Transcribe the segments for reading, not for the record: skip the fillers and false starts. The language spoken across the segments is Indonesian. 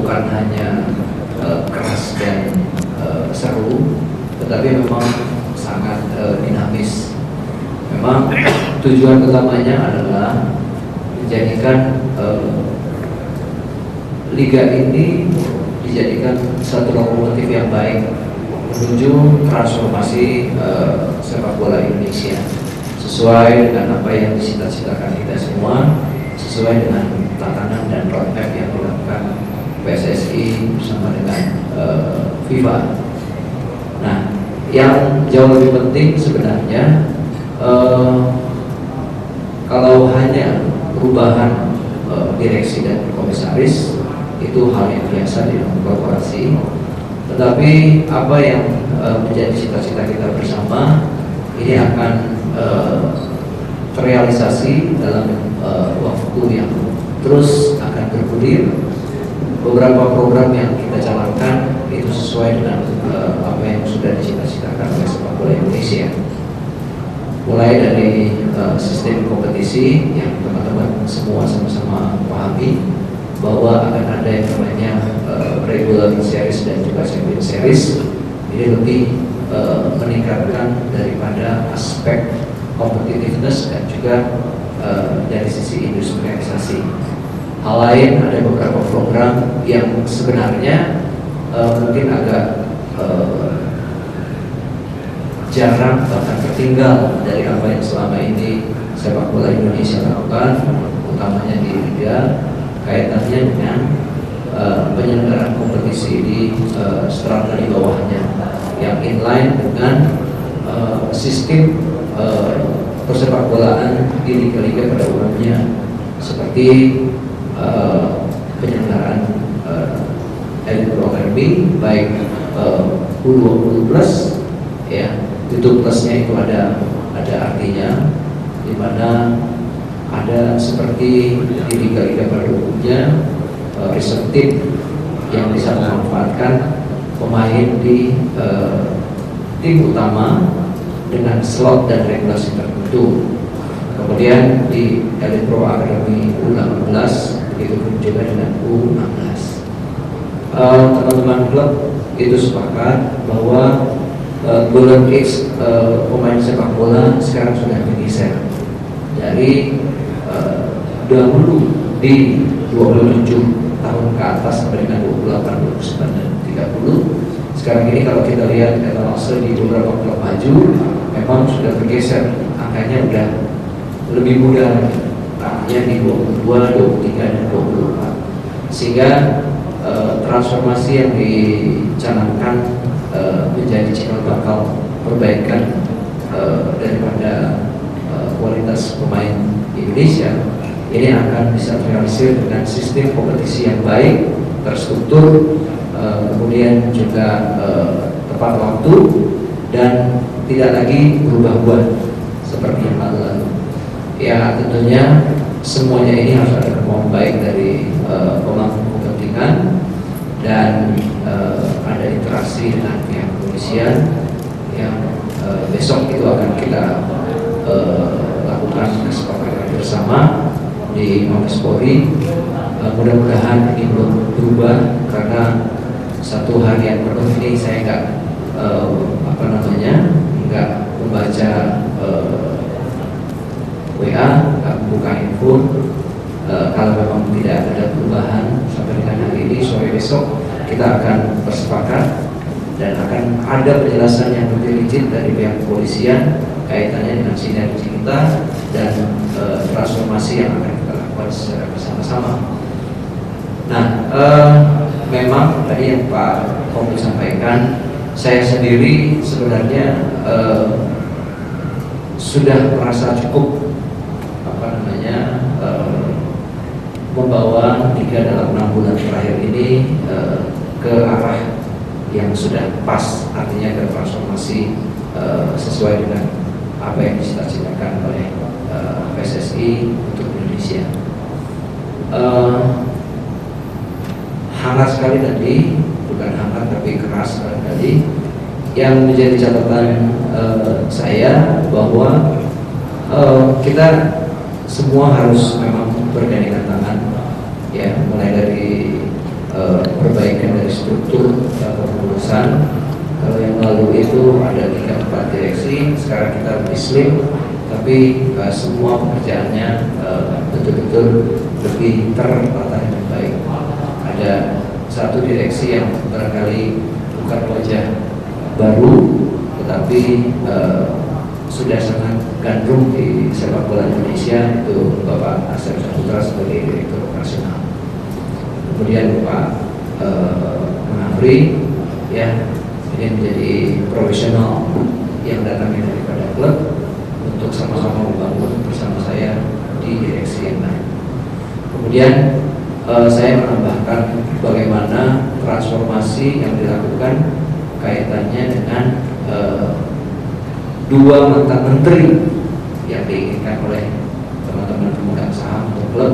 bukan hanya keras dan seru, tetapi memang sangat dinamis. Memang tujuan utamanya adalah menjadikan liga ini dijadikan satu lokomotif yang baik menuju transformasi sepak bola Indonesia sesuai dengan apa yang dicita-citakan kita semua, sesuai dengan tatanan dan roadmap yang dilakukan PSSI bersama dengan FIFA. Nah, yang jauh lebih penting sebenarnya kalau hanya perubahan direksi dan komisaris itu hal yang biasa di dalam korporasi, tetapi apa yang menjadi cita-cita kita bersama ini akan terrealisasi dalam waktu yang terus akan bergulir. Beberapa program yang kita jalankan itu sesuai dengan apa yang sudah dicita-citakan oleh sepak bola Indonesia. Mulai dari sistem kompetisi yang teman-teman semua sama-sama pahami bahwa akan ada yang namanya regular series dan juga champion series. Ini lebih meningkatkan daripada aspek competitiveness dan juga dari sisi industrialisasi. Hal lain, ada beberapa program yang sebenarnya mungkin agak jarang bahkan tertinggal dari apa yang selama ini sepak bola Indonesia lakukan, utamanya di Liga, kaitannya dengan penyelenggaraan kompetisi di strata di bawahnya yang inline dengan sistem persepakbolaan di liga-liga pada umumnya, seperti penyelenggaraan Elite Pro Academy baik U20 plus ya, itu plusnya itu ada artinya, di mana ada seperti di liga-liga pada umumnya reserve team yang bisa memanfaatkan pemain di tim utama dengan slot dan regulasi tertentu. Kemudian di Elite Pro Academy U18, begitu pun juga dengan U16. Teman-teman klub itu sepakat bahwa golden age pemain sepak bola sekarang sudah bergeser dari dahulu di 27 tahun ke atas sampai dengan 28, 29, dan 30. Sekarang ini kalau kita lihat etalase di beberapa klub maju memang sudah bergeser, angkanya udah lebih muda, artinya di 22, 23, dan 24. Sehingga transformasi yang dicanangkan menjadi cikal bakal perbaikan daripada kualitas pemain Indonesia ini akan bisa terrealisir dengan sistem kompetisi yang baik, terstruktur, kemudian juga tepat waktu dan tidak lagi berubah-ubah seperti yang lalu. Ya, tentunya semuanya ini harus ada kemauan baik dari pemangku kepentingan dan ada interaksi dengan pihak kepolisian yang besok itu akan kita lakukan kesepakatan bersama di Mabes Polri. Mudah-mudahan ini belum berubah, karena satu harian penuh ini saya nggak membaca WA, nggak buka handphone. Kalau memang tidak ada perubahan sampai dengan hari ini, sore besok kita akan bersepakat dan akan ada penjelasan yang lebih rigid dari pihak kepolisian kaitannya dengan sinergi kita dan transformasi yang akan kita lakukan secara bersama-sama. Nah, memang tadi yang Pak Kompi sampaikan, saya sendiri sebenarnya sudah merasa cukup membawa Liga dalam 6 bulan terakhir ini ke arah yang sudah pas, artinya ke transformasi sesuai dengan apa yang dicita-citakan oleh PSSI untuk Indonesia. Hangat sekali tadi, bukan hangat tapi keras tadi, yang menjadi catatan saya bahwa kita semua harus memang bergandengan tangan, ya, mulai dari struktur kepengurusan. Kalau yang lalu itu ada 3-4 direksi, sekarang kita lebih slim, tapi semua pekerjaannya betul-betul lebih tertata dengan baik. Ada satu direksi yang barangkali bukan wajah baru, tetapi sudah sangat gandrung di sepak bola Indonesia, itu Bapak Asep Saputra sebagai Direktur Operasional. Kemudian Pak Menabri, ya, ini menjadi profesional yang datangnya daripada klub untuk sama-sama membangun bersama saya di direksi yang lain. Kemudian saya menambahkan bagaimana transformasi yang dilakukan kaitannya dengan 2 mantan menteri yang diinginkan oleh teman-teman pemegang saham untuk klub,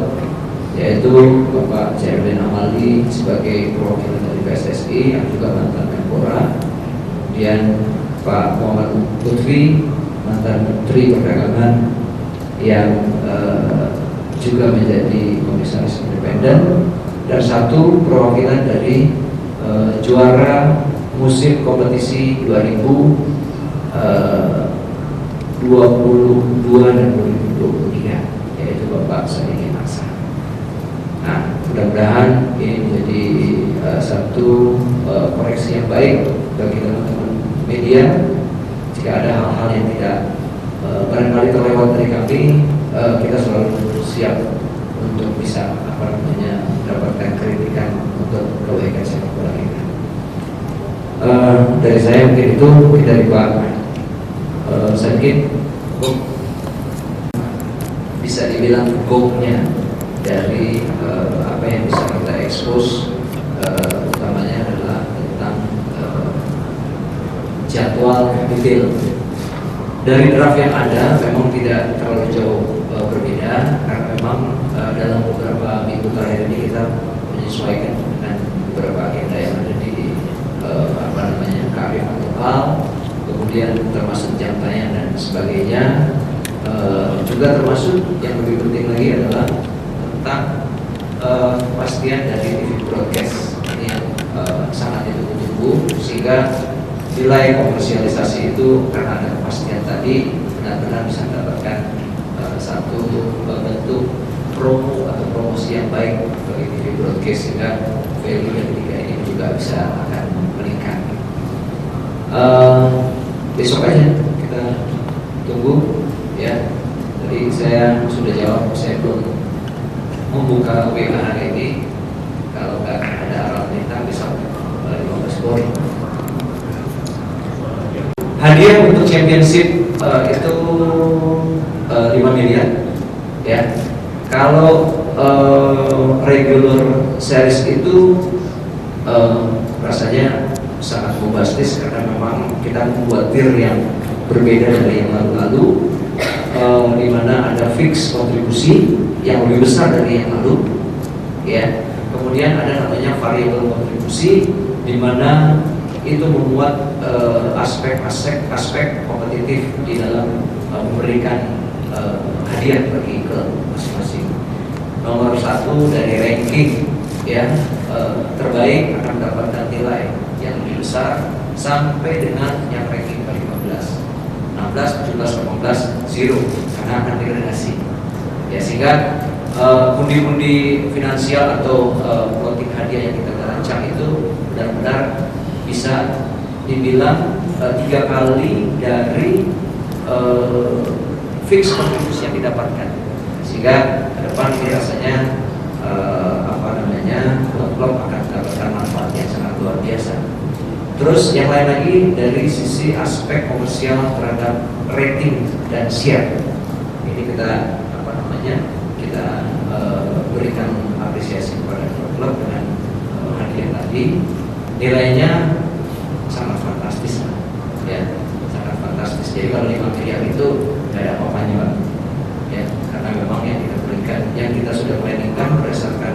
yaitu Bapak Zainuddin Amali sebagai perwakilan dari PSSI yang juga mantan Menpora, kemudian Pak Muhammad Lutfi, mantan Menteri Perdagangan yang juga menjadi komisaris independen, dan satu perwakilan dari juara musim kompetisi 2022 dan 2023, yaitu Bapak Sadikin Aksa. Nah, mudah-mudahan ini menjadi satu koreksi yang baik bagi teman-teman media. Jika ada hal-hal yang tidak barangkali terlewat dari kami, kita selalu siap untuk bisa mendapatkan kritikan untuk kebaikan sepak bola kita. Dari saya mungkin itu, dari Pak Sadikin, bisa dibilang gongnya dari apa yang bisa kita expose, utamanya adalah tentang jadwal detail. Dari draft yang ada memang tidak terlalu jauh berbeda, karena memang dalam beberapa minggu terakhir ini kita menyesuaikan dengan beberapa agenda yang ada di kearifan lokal, kemudian termasuk jam tayang dan sebagainya. Juga termasuk yang lebih penting lagi adalah tentang kepastian dari TV broadcast ini yang sangat ditunggu-tunggu, sehingga nilai komersialisasi itu karena ada kepastian tadi benar-benar bisa mendapatkan satu bentuk promo atau promosi yang baik bagi TV broadcast, sehingga value dari liga ini juga bisa akan meningkat. Besok aja kita tunggu, ya. Tadi saya sudah jawab, saya belum membuka WA hari ini. Kalau nggak ada aral minta besok 15 gol. Hadiah untuk championship itu 5 miliar, ya. Kalau regular series itu rasanya sangat bombastis, karena memang kita membuat tier yang berbeda dari yang lalu-lalu, di mana ada fix kontribusi yang lebih besar dari yang lalu, ya. Kemudian ada namanya variable kontribusi, di mana itu membuat aspek kompetitif di dalam memberikan hadiah bagi klub masing-masing. Nomor 1 dari ranking, ya, terbaik akan mendapatkan nilai yang lebih besar sampai dengan yang ranking ke-15, 16, 17, 18, 0, karena akan degradasi, ya. Sehingga pundi-pundi finansial atau politik hadiah yang kita rancang itu benar-benar bisa dibilang 3 kali dari fix kontribusi yang didapatkan, sehingga ke depan ini rasanya klub akan mendapatkan manfaat yang sangat luar biasa. Terus yang lain lagi dari sisi aspek komersial terhadap rating dan share, ini kita kita berikan apresiasi kepada klub dengan hadiah tadi. Nilainya sangat fantastis, ya, sangat fantastis. Jadi kalau 5 miliar itu tidak ada apa-apanya, Pak, ya, karena memang yang kita berikan, yang kita sudah planningkan berdasarkan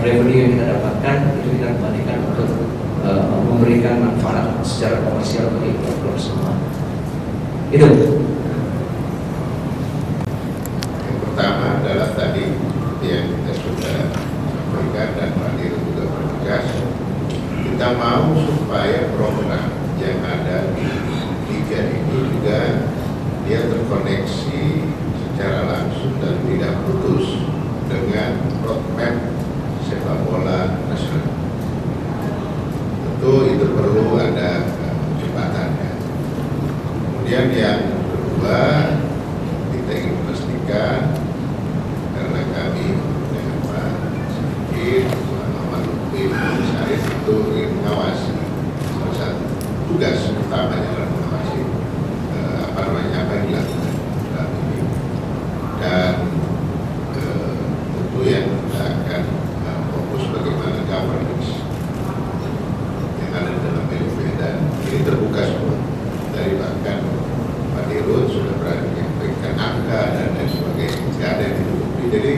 revenue yang kita dapatkan, itu kita kembalikan untuk memberikan manfaat secara komersial bagi klub semua. Itu. Yang pertama adalah tadi yang kita sudah sampaikan dan Pak Dir juga bertugas, kita kedua, kita ingin memastikan karena kami dengan Pak Siddiq, Pak Muhammad Lutfi, Pak Syarif itu ingin mengawasi salah satu tugas utamanya adalah mengawasi apa yang dilakukan dalam ini. Dan tentu yang kita akan fokus bagaimana governance yang ada di dalam LV, dan ini terbuka semua dari bahkan Pak Dirut sudah berani menyampaikan angka dan lain sebagainya, tidak ada yang ditutupi. Jadi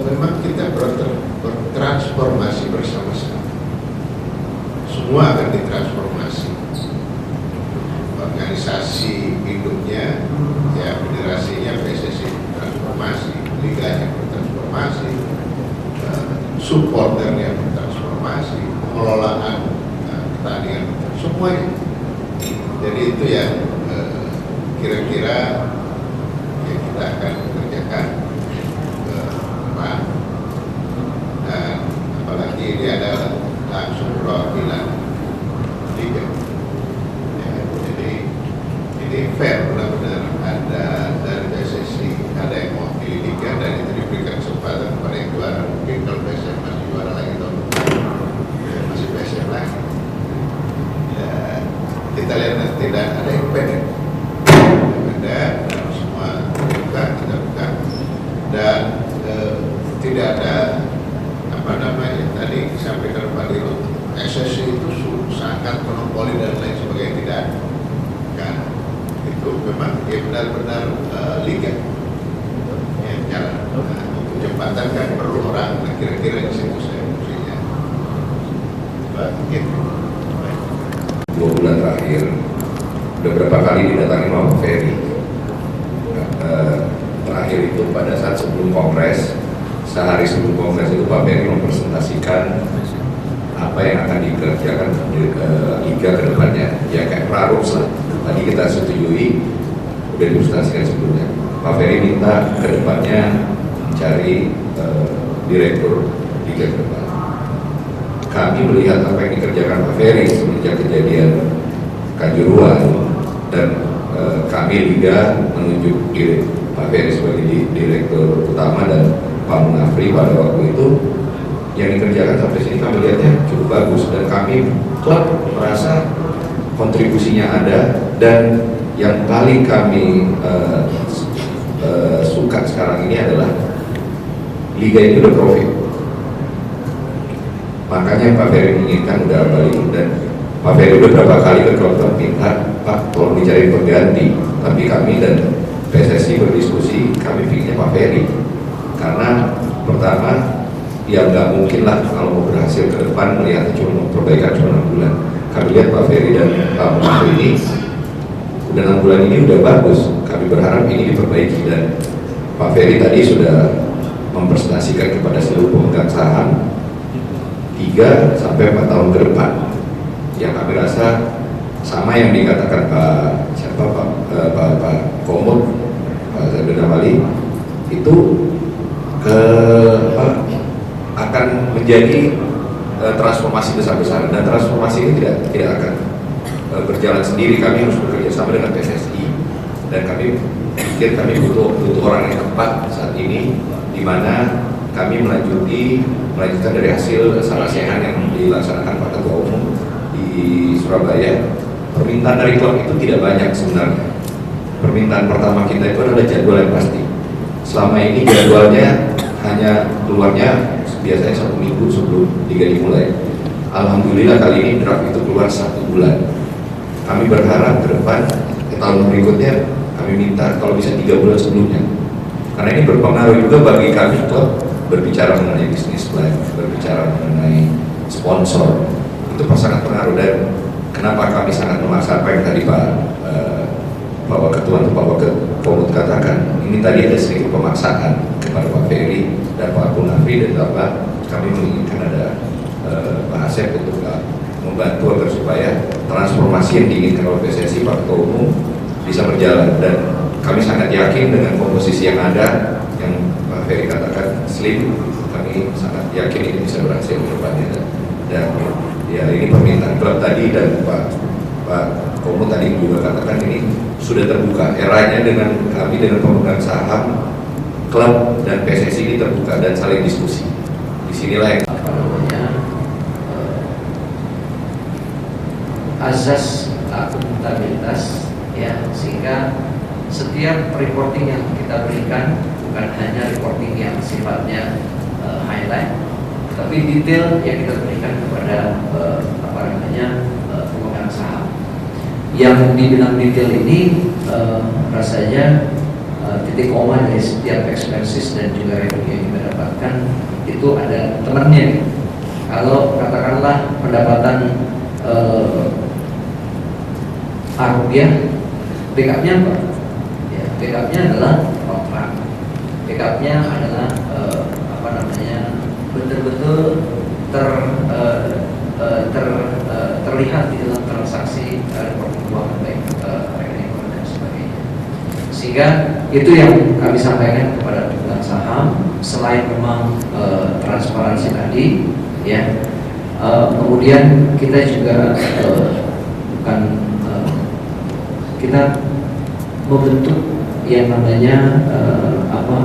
memang kita bertransformasi bersama-sama, semua akan ditransformasi. Organisasi hidupnya, ya federasinya PSSI transformasi, liganya bertransformasi, supporternya bertransformasi, pengelolaan pertandingan semuanya. Jadi itu yang kira-kira yang kita akan kerjakan ke depan. Dan apalagi ini adalah langsung perwakilan liga. Ini fair, benar-benar ada dari PSSI, ada yang mewakili liga, dan itu diberikan kesempatan kepada yang juara. Mungkin kalau PSM masih juara lagi tahun depan, masih PSM lagi. Ya, kita lihat nanti, dan ada yang pendek, ada semua buka, kita buka, dan tidak ada apa namanya tadi disampaikan Pak Dirut, PSSI itu sangat monopoli dan lain sebagainya, tidak ada. Kan itu memang dia benar-benar liga yang jalan. Untuk jembatan kan perlu orang, kira-kira di situ saya fungsinya. Begitu. 2 bulan terakhir udah berapa kali didatangi Pak Ferry. Terakhir itu pada saat sebelum kongres, sehari sebelum kongres itu Pak Ferry mempresentasikan apa yang akan dikerjakan di liga ke depannya, ya kayak prarus lah. Tadi kita setujui, udah dipresentasikan sebelumnya. Pak Ferry minta ke depannya mencari direktur liga ke depan. Kami melihat apa yang dikerjakan Pak Ferry semenjak kejadian Kanjuruhan, dan kami liga menunjuk Pak Ferry sebagai direktur utama dan Pak Munafri pada waktu itu. Yang dikerjakan sampai sini kami lihatnya cukup bagus, dan kami klub merasa kontribusinya ada. Dan yang paling kami suka sekarang ini adalah liga ini udah profit. Makanya Pak Ferry menginginkan udah balik, dan Pak Ferry udah berapa kali ke klub minta, Pak tolong dicari pengganti. Tapi kami dan PSSI berdiskusi, kami pikirnya Pak Ferry, karena pertama ya nggak mungkin lah kalau mau berhasil ke depan melihat cuma perbaikan cuma 6 bulan. Kami lihat Pak Ferry dan Pak Muhammad ini udah 6 bulan ini udah bagus. Kami berharap ini diperbaiki, dan Pak Ferry tadi sudah mempresentasikan kepada seluruh pemegang saham 3 sampai 4 tahun ke depan. Yang kami rasa sama yang dikatakan Pak Komod, Pak Zabir Wali itu akan menjadi transformasi besar-besaran, dan transformasi ini tidak akan berjalan sendiri. Kami harus bekerja sama dengan PSSI, dan kami pikir kami butuh orang yang tepat saat ini, di mana kami melanjutkan dari hasil sarasihan yang dilaksanakan Pak Ketua Umum di Surabaya. Permintaan dari klub itu tidak banyak sebenarnya. Permintaan pertama kita itu adalah jadwal yang pasti. Selama ini jadwalnya hanya keluarnya biasanya 1 minggu sebelum liga dimulai. Alhamdulillah kali ini draft itu keluar 1 bulan. Kami berharap ke depan tahun berikutnya kami minta kalau bisa 3 bulan sebelumnya, karena ini berpengaruh juga bagi kami klub berbicara mengenai bisnis plan, berbicara mengenai sponsor, itu sangat pengaruh. Dan kenapa kami sangat memaksa apa yang tadi Pak Ketua atau Pak Komod katakan, ini tadi ada sedikit pemaksaan kepada Pak Ferry dan Pak Munafri, dan kami menginginkan ada Pak Asep untuk membantu agar supaya transformasi yang diinginkan oleh PSSI Pak Ketua Umum bisa berjalan. Dan kami sangat yakin dengan komposisi yang ada, yang Pak Ferry katakan slim, kami sangat yakin ini bisa berhasil ke depannya. Dan ya ini permintaan klub tadi, dan Pak Komo tadi juga katakan ini sudah terbuka. Eranya dengan kami dengan pemegang saham, klub dan PSSI ini terbuka dan saling diskusi. Disinilah yang apa namanya azas akuntabilitas, ya, sehingga setiap reporting yang kita berikan bukan hanya reporting yang sifatnya highlight, tapi detail yang kita berikan kepada apa namanya pemegang saham. Yang dibilang detail ini rasanya titik koma dari setiap expenses dan juga revenue yang kita dapatkan itu ada temannya. Kalau katakanlah pendapatan rupiah, backupnya apa? Ya, backupnya adalah kontrak. Backupnya adalah apa namanya betul-betul terlihat di dalam transaksi reporting keuangan baik rekening dan sebagainya. Sehingga itu yang kami sampaikan kepada pemegang saham. Selain memang transparansi tadi, ya, kemudian kita juga bukan kita membentuk yang namanya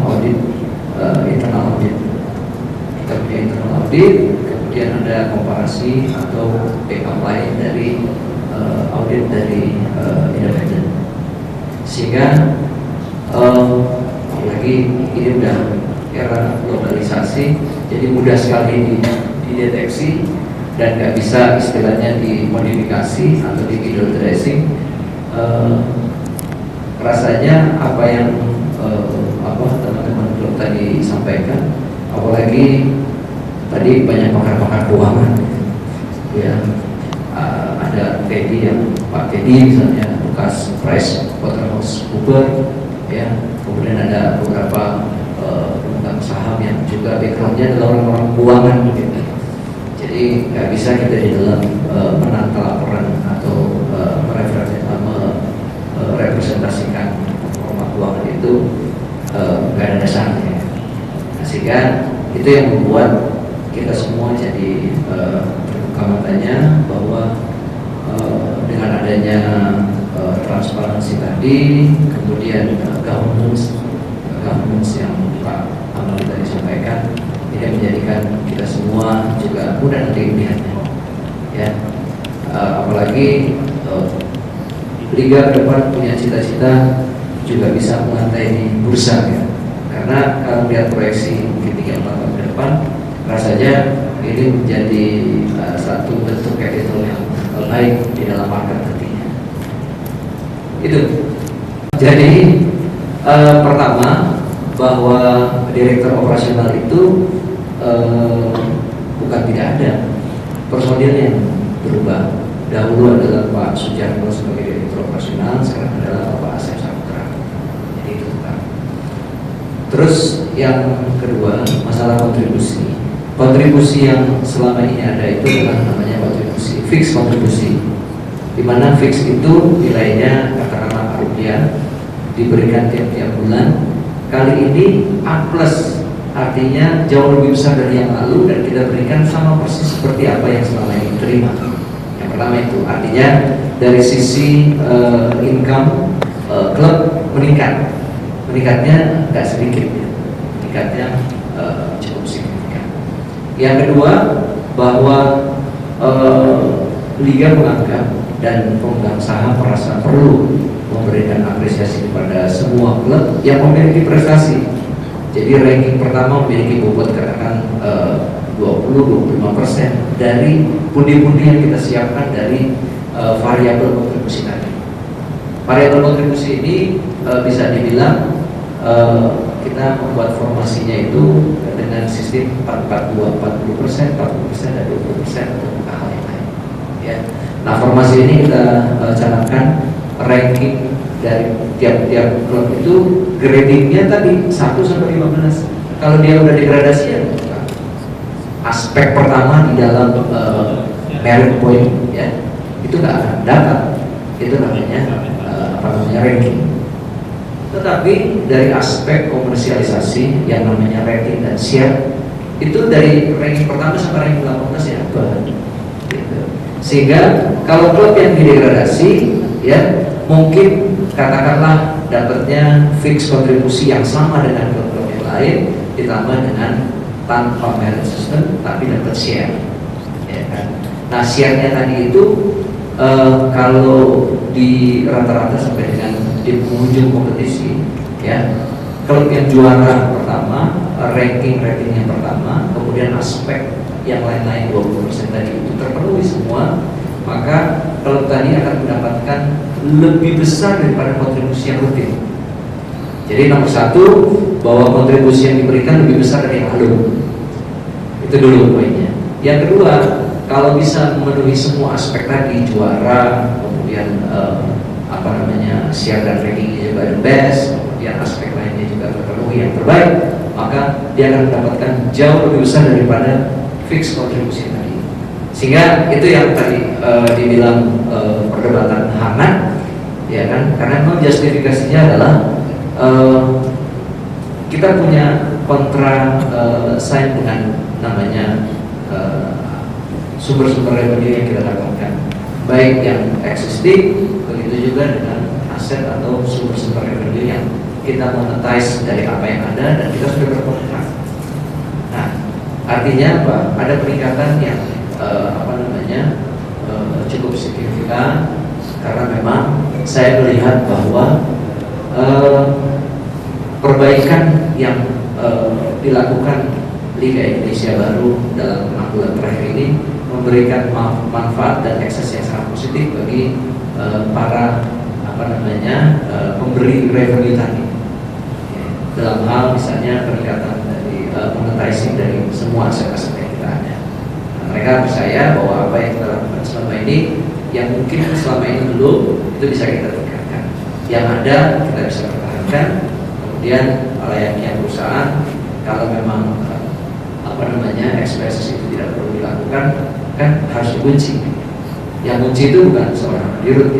audit, internal audit. Kita punya internal audit, kemudian ada komparasi atau backup lain dari audit dari independen. Sehingga apalagi ini udah era globalisasi, jadi mudah sekali dideteksi dan nggak bisa istilahnya dimodifikasi atau di video tracing. Rasanya apa yang teman-teman belum tadi sampaikan, apalagi tadi banyak pakar-pakar keuangan, ya, ada Teddy yang Pak Teddy misalnya bekas PricewaterhouseCoopers, ya, kemudian ada beberapa pemegang saham yang juga backgroundnya adalah orang-orang keuangan, gitu. Jadi nggak bisa kita di dalam menata laporan atau merepresentasikan norma keuangan itu nggak ada dasarnya. Nah, sehingga itu yang membuat kita semua jadi terbuka matanya bahwa dengan adanya transparansi tadi, kemudian governance yang Pak Amal tadi sampaikan, ini menjadikan kita semua juga mudah nanti melihatnya, ya. Apalagi Liga ke depan punya cita-cita juga bisa melantai di bursa, ya. Karena kalau melihat proyeksi mungkin 3-4 tahun ke depan, rasanya ini menjadi satu bentuk capital yang baik di dalam market nantinya. Itu. Jadi pertama, bahwa direktur operasional itu bukan tidak ada, personil yang berubah. Dahulu adalah Pak Sujarno sebagai direktur operasional, sekarang adalah Pak Asep Saputra. Jadi itu kan. Terus yang kedua, masalah kontribusi. Kontribusi yang selama ini ada itu adalah namanya kontribusi fix kontribusi, di mana fix itu nilainya katakanlah rupiah, diberikan tiap-tiap bulan. Kali ini A+, artinya jauh lebih besar dari yang lalu dan kita berikan sama persis seperti apa yang selama ini diterima. Yang pertama itu artinya dari sisi income klub meningkatnya nggak sedikit, ya. Meningkatnya cukup signifikan. Yang kedua, bahwa Liga menganggap dan pemegang saham merasa perlu memberikan apresiasi kepada semua klub yang memiliki prestasi. Jadi ranking pertama memiliki bobot katakan 20-25% dari pundi-pundi yang kita siapkan dari variabel kontribusi tadi. Variabel kontribusi ini bisa dibilang kita membuat formasinya itu dengan sistem 4-4-2, 40%, 40% dan 20% untuk hal yang lain. Ya. Nah, formasi ini kita canangkan ranking dari tiap-tiap klub itu gradingnya tadi 1-15. Kalau dia udah degradasi, ya aspek pertama di dalam merit point, ya, itu nggak akan dapat. Itu namanya ranking. Tetapi dari aspek komersialisasi yang namanya rating dan share, itu dari ranking pertama sampai ranking 18 ya gitu. Sehingga kalau klub yang didegradasi, ya, mungkin katakanlah dapatnya fix kontribusi yang sama dengan klub-klub yang lain, ditambah dengan tanpa merit system tapi dapat share, ya kan? Nah, share-nya tadi itu kalau di rata-rata sampai dengan di penghujung kompetisi, ya, klub yang juara pertama, ranking yang pertama, kemudian aspek yang lain-lain 20% tadi itu terpenuhi semua, maka klub tadi akan mendapatkan lebih besar daripada kontribusi yang rutin. Jadi nomor satu, bahwa kontribusi yang diberikan lebih besar dari yang lalu. Itu dulu poinnya. Yang kedua, kalau bisa memenuhi semua aspek tadi, juara, kemudian share dan rankingnya juga the best, kemudian aspek lainnya juga terpenuhi yang terbaik, maka dia akan mendapatkan jauh lebih besar daripada fix kontribusi tadi. Sehingga itu yang tadi dibilang perdebatan hangat, ya kan? Karena memang justifikasinya adalah kita punya kontra sign dengan namanya sumber-sumber revenue yang kita dapatkan, baik yang existing, begitu juga dengan aset atau sumber-sumber revenue yang kita monetize dari apa yang ada dan kita sudah berkontrak. Nah, artinya apa? Ada peningkatan yang cukup signifikan, karena memang saya melihat bahwa perbaikan yang dilakukan Liga Indonesia baru dalam 6 bulan terakhir ini memberikan manfaat dan akses yang sangat positif bagi para pemberi revenue tadi, dalam hal misalnya peningkatan dari monetizing dari semua aset-aset yang kita ada. Nah, mereka percaya bahwa apa yang kita lakukan selama ini, yang mungkin selama ini belum, itu bisa kita tingkatkan. Yang ada kita bisa pertahankan. Kemudian layaknya perusahaan, kalau memang expenses itu tidak perlu dilakukan, kan harus dikunci. Yang kunci itu bukan seorang dirut,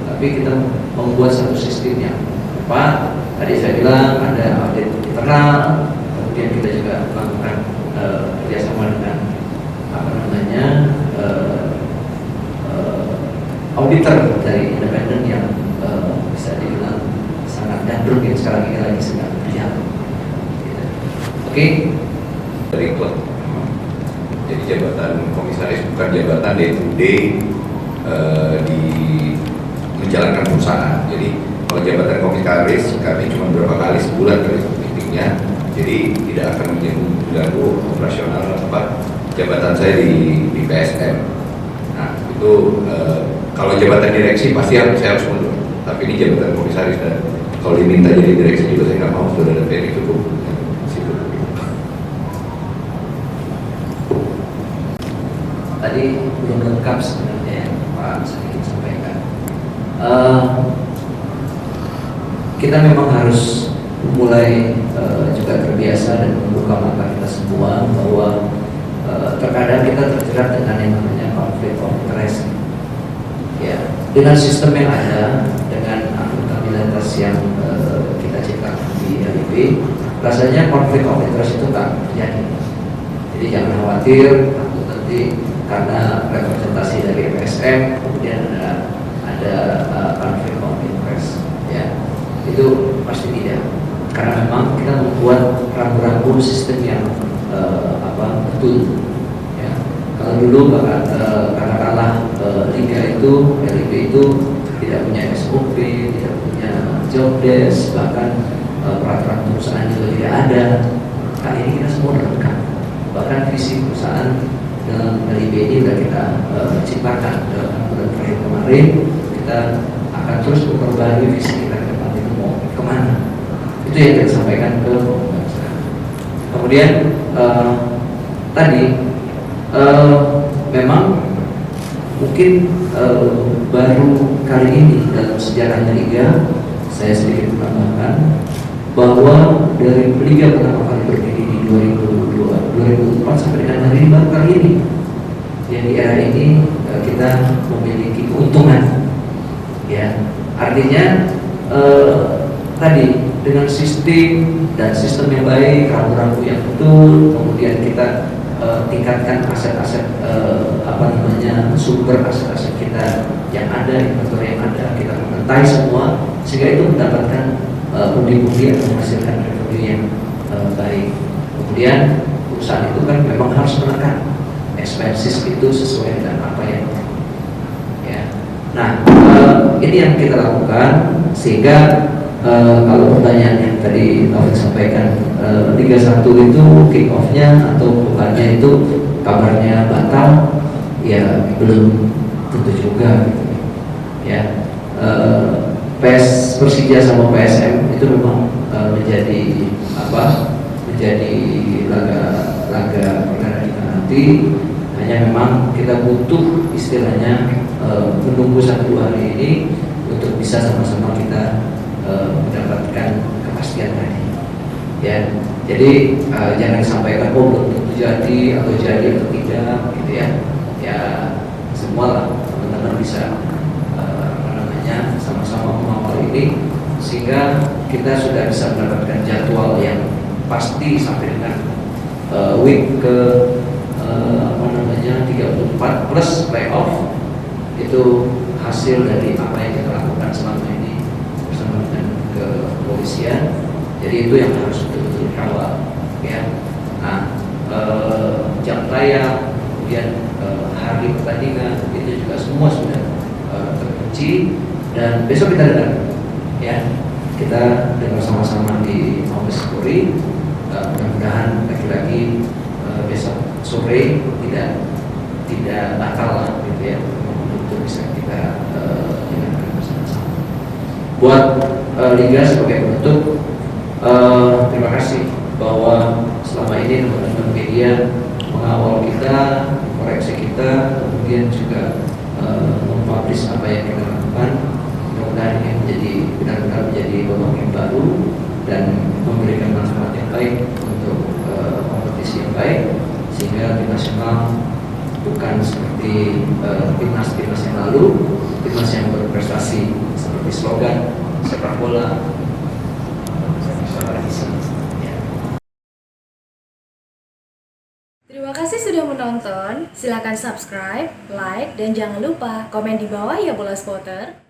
tapi kita membuat satu sistem yang tepat. Tadi saya bilang ada audit internal, kemudian kita juga melakukan kerjasama dengan auditor dari independen yang bisa dibilang sangat gandrung yang sekarang ini lagi sedang berjalan. Oke. Dari klub. Jadi jabatan komisaris bukan jabatan day to day di menjalankan perusahaan. Jadi kalau jabatan komisaris kami cuma beberapa kali sebulan kali meetingnya, jadi tidak akan mengganggu operasional jabatan saya di PSM. Nah itu kalau jabatan direksi pasti saya harus mundur, tapi ini jabatan komisaris dan kalau diminta jadi direksi juga saya nggak mau, sudah ada PNI cukup. Tadi belum lengkap sebenarnya yang Pak sedikit sampaikan. Kita memang harus mulai juga terbiasa dan membuka mata kita semua bahwa terkadang kita terjerat dengan yang namanya konflik of interest. Ya, dengan sistem yang ada, dengan akuntabilitas yang kita ciptakan di LIB, rasanya konflik of interest itu tak terjadi. Jadi jangan khawatir, takut nanti karena representasi dari PSM kemudian ada konflik of interest, ya itu pasti tidak, karena memang kita membuat rambu-rambu sistem yang betul, ya. Kalau dulu katakanlah liga itu, LIB itu tidak punya SOP, tidak punya job desk, bahkan peraturan perusahaan juga tidak ada. Kali ini kita semua lengkap, bahkan visi perusahaan dalam LIB ini sudah kita ciptakan dalam bulan terakhir kemarin. Kita akan terus memperbarui visi kita ke depan itu mau kemana. Itu yang kita sampaikan ke pemirsa. Kemudian tadi memang mungkin baru kali ini dalam sejarahnya Liga, saya sedikit menambahkan bahwa dari Liga pertama kali berdiri di 2004 sampai dengan hari ini baru kali ini. Yang di era ini kita memiliki keuntungan, ya. Artinya tadi dengan sistem dan sistem yang baik, rambu-rambu yang betul, kemudian kita tingkatkan aset-aset sumber aset-aset kita yang ada, inventory yang ada, kita mengentai semua sehingga itu mendapatkan pundi-pundi atau menghasilkan revenue yang baik. Kemudian perusahaan itu kan memang harus menekan expenses itu sesuai dengan apa yang ya. Nah, ini yang kita lakukan sehingga kalau pertanyaan yang tadi Taufik sampaikan, Liga 1 itu kick off-nya atau bukannya itu kabarnya batal, ya belum tentu juga gitu. Ya, Persija sama PSM itu memang menjadi laga perdana kita nanti. Hanya memang kita butuh istilahnya menunggu 1-2 hari ini untuk bisa sama-sama kita mendapatkan kepastian tadi. Ya, jadi jangan disampaikan belum tentu jadi atau tidak gitu ya. Ya semua lah teman-teman bisa sama-sama mengawal ini sehingga kita sudah bisa mendapatkan jadwal yang pasti sampai dengan week ke 34 plus playoff. Itu hasil dari apa yang kita lakukan selama ini bersama dengan kepolisian. Jadi itu yang harus betul-betul dikawal ya. Nah, jam tayang, kemudian hari pertandingan itu juga semua sudah terkunci. Dan besok kita dengar, ya, kita dengar sama-sama di Mabes Polri. Mudah-mudahan lagi-lagi besok sore tidak batal lah, gitu ya, untuk bisa kita dengarkan bersama-sama. Buat Liga sebagai penutup, terima kasih bahwa selama ini teman-teman media mengawal kita, koreksi kita, kemudian juga mempublish apa yang kita lakukan. Mudah-mudahan ini benar-benar menjadi babak yang baru dan memberikan manfaat yang baik untuk kompetisi yang baik, sehingga tim nasional bukan seperti timnas yang lalu, timnas yang berprestasi seperti slogan sepak bola ya. Terima kasih sudah menonton. Silakan subscribe, like, dan jangan lupa komen di bawah ya Bola Spotter.